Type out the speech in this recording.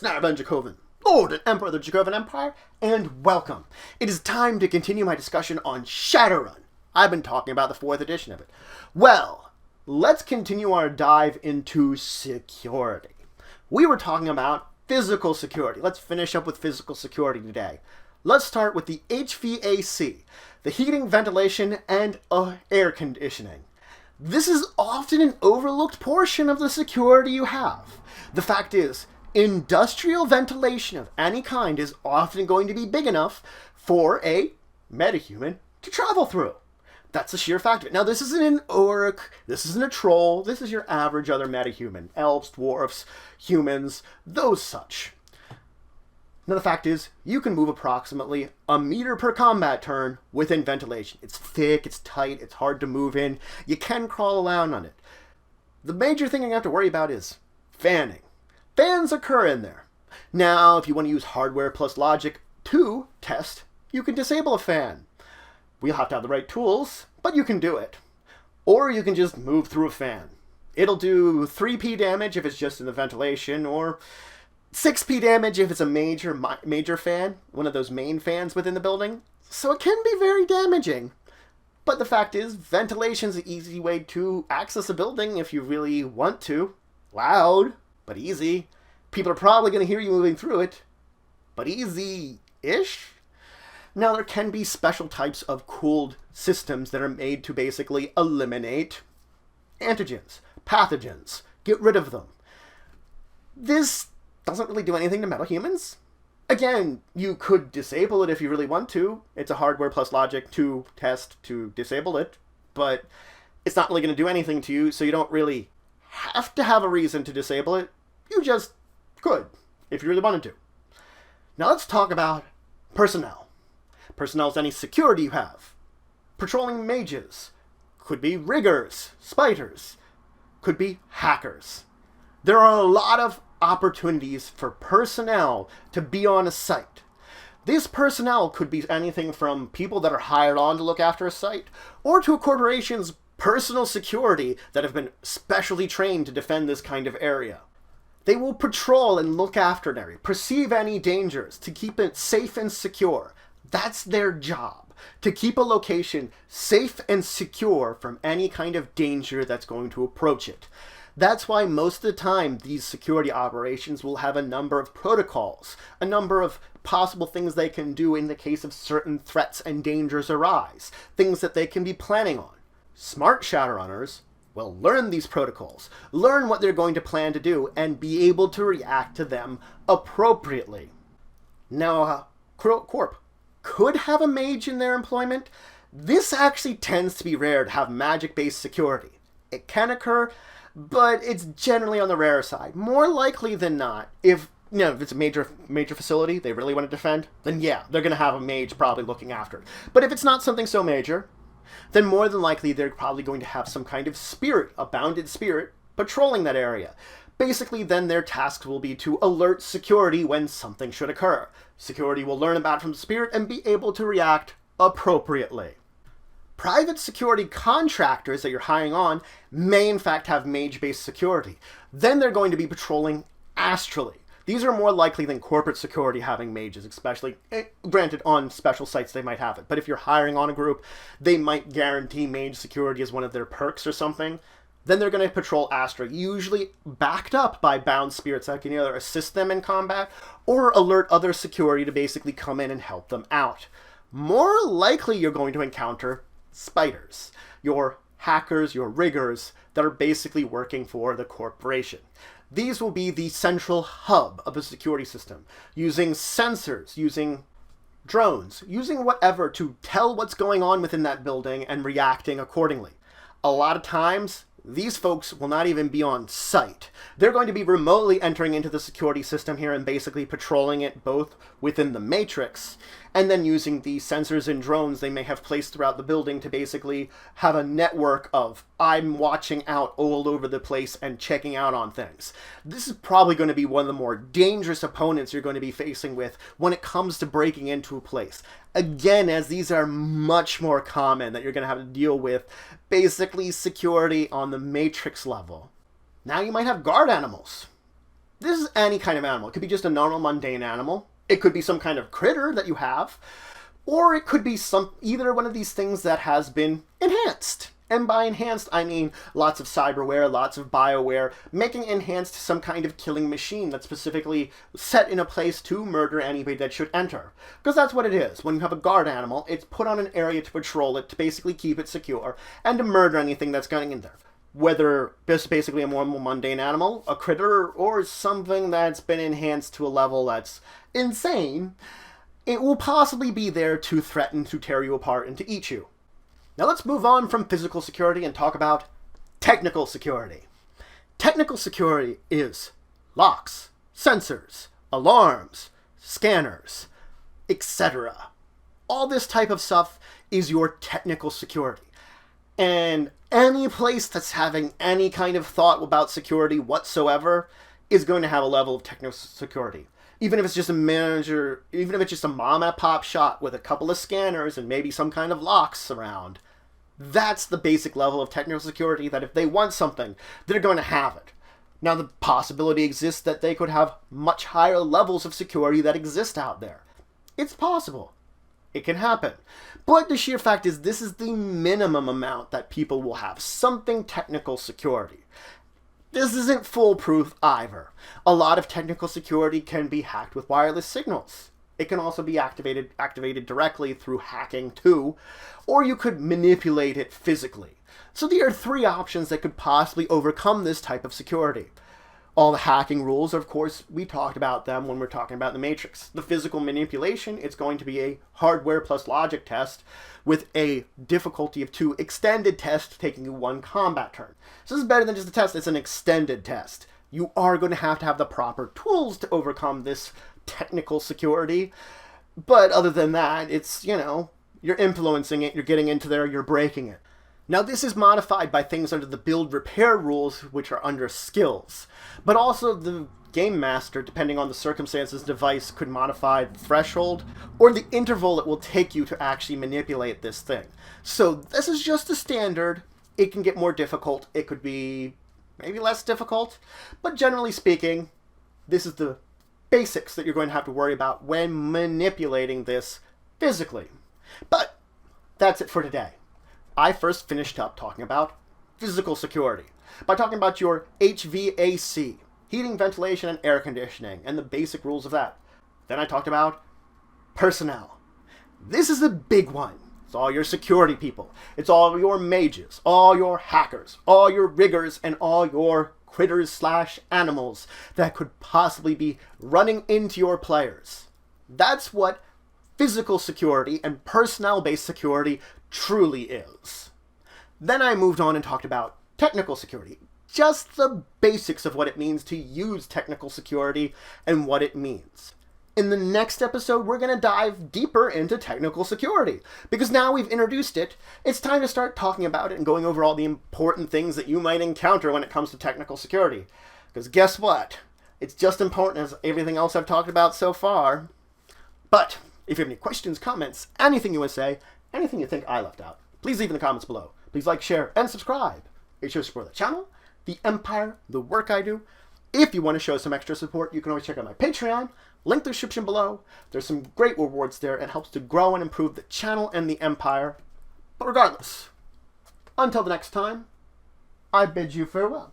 Shadowrun Dracovin, Lord and Emperor of the Dracovin Empire, and welcome. It is time to continue my discussion on Shadowrun. I've been talking about the 4th edition of it. Well, let's continue our dive into security. We were talking about physical security. Let's finish up with physical security today. Let's start with the HVAC, the heating, ventilation, and air conditioning. This is often an overlooked portion of the security you have. The fact is, industrial ventilation of any kind is often going to be big enough for a metahuman to travel through. That's the sheer fact of it. Now, this isn't an orc, this isn't a troll, this is your average other metahuman. Elves, dwarfs, humans, those such. Now, the fact is, you can move approximately a meter per combat turn within ventilation. It's thick, it's tight, it's hard to move in. You can crawl around on it. The major thing you have to worry about is fanning. Fans occur in there. Now, if you want to use hardware plus logic to test, you can disable a fan. We'll have to have the right tools, but you can do it. Or you can just move through a fan. It'll do 3p damage if it's just in the ventilation, or 6p damage if it's a major fan, one of those main fans within the building. So it can be very damaging. But the fact is, ventilation's an easy way to access a building if you really want to. Loud, but easy. People are probably going to hear you moving through it, but easy-ish. Now, there can be special types of cooled systems that are made to basically eliminate antigens, pathogens, get rid of them. This doesn't really do anything to metahumans. Again, you could disable it if you really want to. It's a hardware plus logic to test to disable it, but it's not really going to do anything to you, so you don't really have to have a reason to disable it. You just could, if you really wanted to. Now let's talk about personnel. Personnel is any security you have. Patrolling mages. Could be riggers, spiders. Could be hackers. There are a lot of opportunities for personnel to be on a site. This personnel could be anything from people that are hired on to look after a site, or to a corporation's personal security that have been specially trained to defend this kind of area. They will patrol and look after an area, perceive any dangers, to keep it safe and secure. That's their job, to keep a location safe and secure from any kind of danger that's going to approach it. That's why most of the time these security operations will have a number of protocols, a number of possible things they can do in the case of certain threats and dangers arise, things that they can be planning on. Smart Shadowrunners will learn these protocols, learn what they're going to plan to do, and be able to react to them appropriately. Now, Corp could have a mage in their employment. This actually tends to be rare to have magic-based security. It can occur, but it's generally on the rare side. More likely than not, if it's a major facility they really want to defend, then yeah, they're going to have a mage probably looking after it. But if it's not something so major, then more than likely they're probably going to have some kind of spirit, a bounded spirit, patrolling that area. Basically, then their task will be to alert security when something should occur. Security will learn about it from the spirit and be able to react appropriately. Private security contractors that you're hiring on may in fact have mage-based security. Then they're going to be patrolling astrally. These are more likely than corporate security having mages, especially, granted, on special sites they might have it. But if you're hiring on a group, they might guarantee mage security as one of their perks or something. Then they're going to patrol astral, usually backed up by bound spirits that can either assist them in combat or alert other security to basically come in and help them out. More likely you're going to encounter spiders, your hackers, your riggers that are basically working for the corporation. These will be the central hub of the security system, using sensors, using drones, using whatever to tell what's going on within that building and reacting accordingly. A lot of times, these folks will not even be on site. They're going to be remotely entering into the security system here and basically patrolling it both within the matrix and then using the sensors and drones they may have placed throughout the building to basically have a network of I'm watching out all over the place and checking out on things. This is probably going to be one of the more dangerous opponents you're going to be facing with when it comes to breaking into a place. Again, as these are much more common that you're going to have to deal with basically security on the matrix level. Now you might have guard animals. This is any kind of animal. It could be just a normal, mundane animal. It could be some kind of critter that you have. Or it could be either one of these things that has been enhanced. And by enhanced, I mean lots of cyberware, lots of bioware, making enhanced some kind of killing machine that's specifically set in a place to murder anybody that should enter. Because that's what it is. When you have a guard animal, it's put on an area to patrol it, to basically keep it secure, and to murder anything that's going in there. Whether it's basically a more mundane animal, a critter, or something that's been enhanced to a level that's insane, it will possibly be there to threaten to tear you apart and to eat you. Now let's move on from physical security and talk about technical security. Technical security is locks, sensors, alarms, scanners, etc. All this type of stuff is your technical security. And any place that's having any kind of thought about security whatsoever is going to have a level of technical security. Even if it's just a manager, even if it's just a mom and pop shop with a couple of scanners and maybe some kind of locks around, that's the basic level of technical security that if they want something, they're going to have it. Now, the possibility exists that they could have much higher levels of security that exist out there. It's possible. It can happen. But the sheer fact is this is the minimum amount that people will have something technical security. This isn't foolproof either. A lot of technical security can be hacked with wireless signals. It can also be activated directly through hacking too, or you could manipulate it physically. So there are three options that could possibly overcome this type of security. All the hacking rules, of course, we talked about them when we're talking about the Matrix. The physical manipulation, it's going to be a hardware plus logic test with a difficulty of 2 extended test taking you 1 combat turn. So this is better than just a test, it's an extended test. You are going to have the proper tools to overcome this technical security. But other than that, it's, you're influencing it, you're getting into there, you're breaking it. Now this is modified by things under the build repair rules, which are under skills. But also the game master, depending on the circumstances, device could modify the threshold or the interval it will take you to actually manipulate this thing. So this is just a standard. It can get more difficult. It could be maybe less difficult. But generally speaking, this is the basics that you're going to have to worry about when manipulating this physically. But that's it for today. I first finished up talking about physical security by talking about your HVAC, heating, ventilation, and air conditioning, and the basic rules of that. Then I talked about personnel. This is the big one. It's all your security people. It's all your mages, all your hackers, all your riggers, and all your critters/animals that could possibly be running into your players. That's what physical security and personnel-based security truly is. Then I moved on and talked about technical security. Just the basics of what it means to use technical security and what it means. In the next episode, we're going to dive deeper into technical security. Because now we've introduced it, it's time to start talking about it and going over all the important things that you might encounter when it comes to technical security. Because guess what? It's just important as everything else I've talked about so far. But if you have any questions, comments, anything you want to say, anything you think I left out, please leave in the comments below. Please like, share, and subscribe. It shows support the channel, the empire, the work I do. If you want to show some extra support, you can always check out my Patreon. Link in the description below. There's some great rewards there. It helps to grow and improve the channel and the empire. But regardless, until the next time, I bid you farewell.